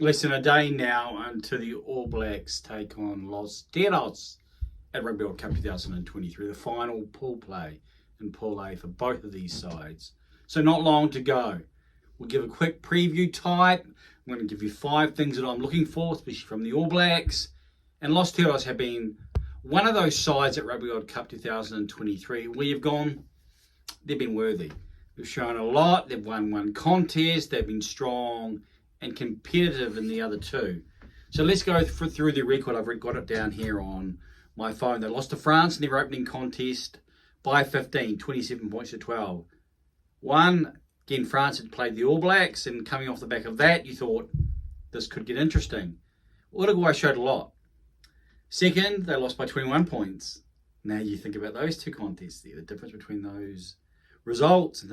Less than a day now until the All Blacks take on Los Teros at Rugby World Cup 2023, the final pool play in Pool A for both of these sides. So not long to go. We'll give a quick preview type. I'm going to give you 5 things that I'm looking for, especially from the All Blacks. And Los Teros have been one of those sides at Rugby World Cup 2023 where you've gone, they've been worthy. They've shown a lot. They've won one contest. They've been strong and competitive in the other two. So let's go through the record. I've got it down here on my phone. They lost to France in their opening contest by 15, 27 points to 12. Again, France had played the All Blacks, and coming off the back of that, you thought this could get interesting. Uruguay showed a lot. Second, they lost by 21 points. Now you think about those two contests there, the difference between those results, and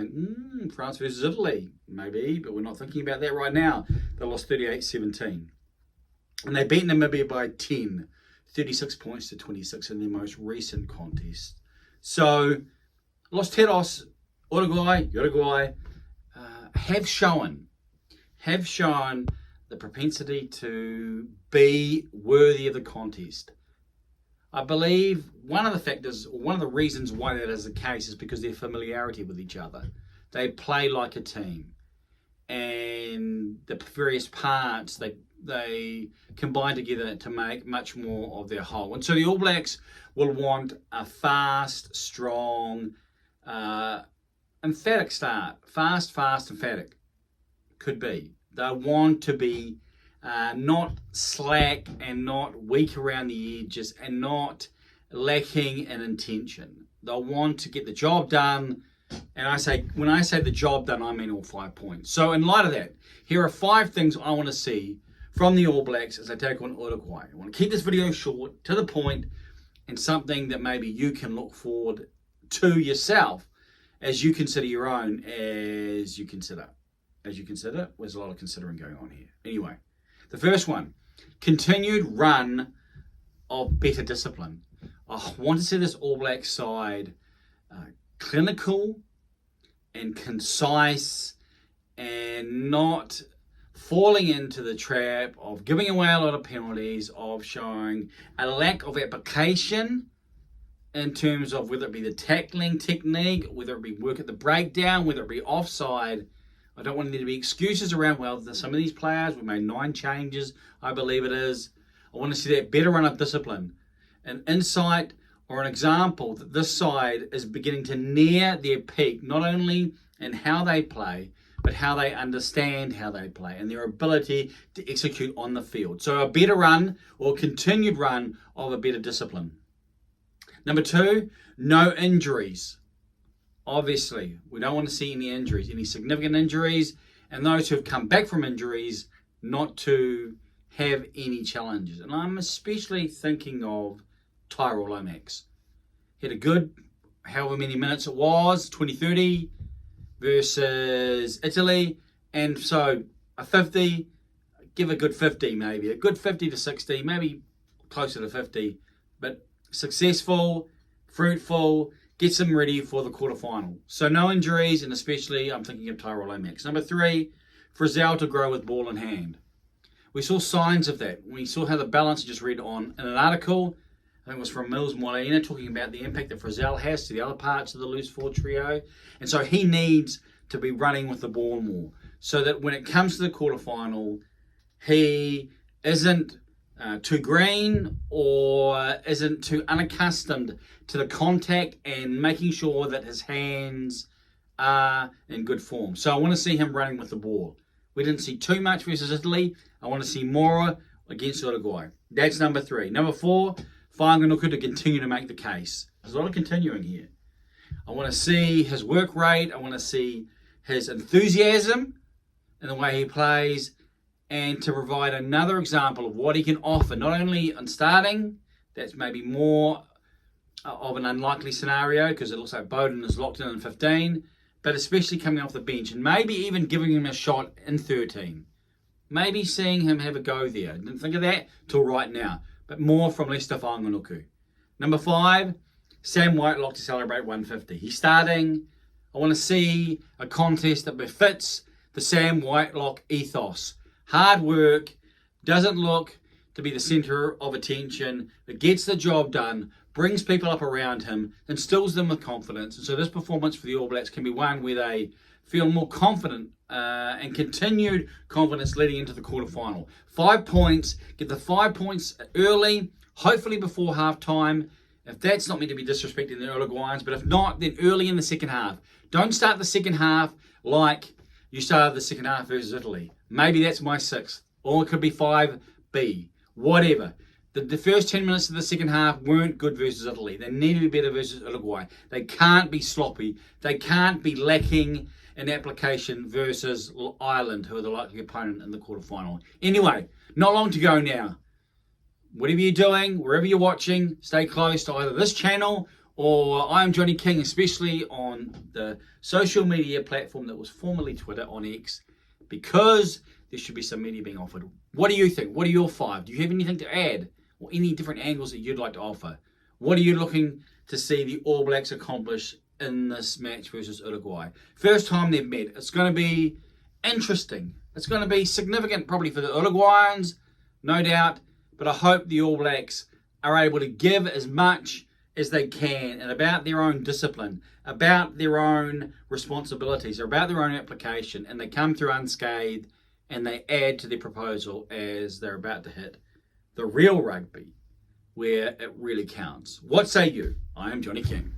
think, France versus Italy, maybe, but we're not thinking about that right now. They lost 38-17. And they beat Namibia by 10, 36 points to 26 in their most recent contest. So, Los Teros, Uruguay, have shown the propensity to be worthy of the contest. I believe one of the reasons why that is the case is because their familiarity with each other. They play like a team, and the various parts they combine together to make much more of their whole. And so the All Blacks will want a fast, strong, emphatic start. Fast, emphatic. Could be. They want to be not slack and not weak around the edges and not lacking in intention. They'll want to get the job done. And when I say the job done, I mean all 5 points. So in light of that, here are 5 things I want to see from the All Blacks as they take on Uruguay. I want to keep this video short, to the point, and something that maybe you can look forward to yourself as you consider your own, as you consider. There's a lot of considering going on here. Anyway, the first one, continued run of better discipline. I want to see this All Black side clinical and concise and not falling into the trap of giving away a lot of penalties, of showing a lack of application in terms of whether it be the tackling technique, whether it be work at the breakdown, whether it be offside. I don't want there to be excuses around, well, some of these players, we made 9 changes, I believe it is. I want to see that better run of discipline. An insight or an example that this side is beginning to near their peak, not only in how they play, but how they understand how they play and their ability to execute on the field. So a better run or continued run of a better discipline. Number 2, no injuries. Obviously, we don't want to see any injuries, any significant injuries, and those who have come back from injuries not to have any challenges. And I'm especially thinking of Tyrell Lomax. He had a good, however many minutes it was, 20-30 versus Italy, and so a 50, give a good 50 maybe, a good 50 to 60, maybe closer to 50, but successful, fruitful, gets them ready for the quarterfinal. So no injuries, and especially I'm thinking of Tyrell Lomax. Number 3, Frizzell to grow with ball in hand. We saw signs of that. We saw how the balance, I just read on in an article, I think it was from Mills Molina, talking about the impact that Frizzell has to the other parts of the loose forward trio. And so he needs to be running with the ball more, so that when it comes to the quarterfinal, he isn't too green or isn't too unaccustomed to the contact, and making sure that his hands are in good form. So I want to see him running with the ball. We didn't see too much versus Italy. I want to see more against Uruguay. That's number 3. Number 4, Whanganukau to continue to make the case. There's a lot of continuing here. I want to see his work rate. I want to see his enthusiasm in the way he plays, and to provide another example of what he can offer, not only on starting, that's maybe more of an unlikely scenario because it looks like Bowden is locked in 15, but especially coming off the bench and maybe even giving him a shot in 13. Maybe seeing him have a go there. Didn't think of that till right now, but more from Leicester Whanganukau. Number 5, Sam Whitelock to celebrate 150. He's starting. I want to see a contest that befits the Sam Whitelock ethos. Hard work, doesn't look to be the centre of attention, but gets the job done, brings people up around him, instills them with confidence. And so this performance for the All Blacks can be one where they feel more confident and continued confidence leading into the quarterfinal. 5 points, get the 5 points early, hopefully before half time. If that's not meant to be disrespecting the Uruguayans, but if not, then early in the second half. Don't start the second half like you started the second half versus Italy. Maybe that's my 6th, or it could be 5B, whatever. The first 10 minutes of the second half weren't good versus Italy. They need to be better versus Uruguay. They can't be sloppy. They can't be lacking in application versus Ireland, who are the likely opponent in the quarterfinal. Anyway, not long to go now. Whatever you're doing, wherever you're watching, stay close to either this channel or I Am Johnny King, especially on the social media platform that was formerly Twitter, on X, because there should be some media being offered. What do you think? What are your 5? Do you have anything to add or any different angles that you'd like to offer? What are you looking to see the All Blacks accomplish in this match versus Uruguay? First time they've met. It's going to be interesting. It's going to be significant probably for the Uruguayans, no doubt. But I hope the All Blacks are able to give as much as they can and about their own discipline, about their own responsibilities, or about their own application, and they come through unscathed and they add to their proposal as they're about to hit the real rugby where it really counts. What say you? I am Johnny King.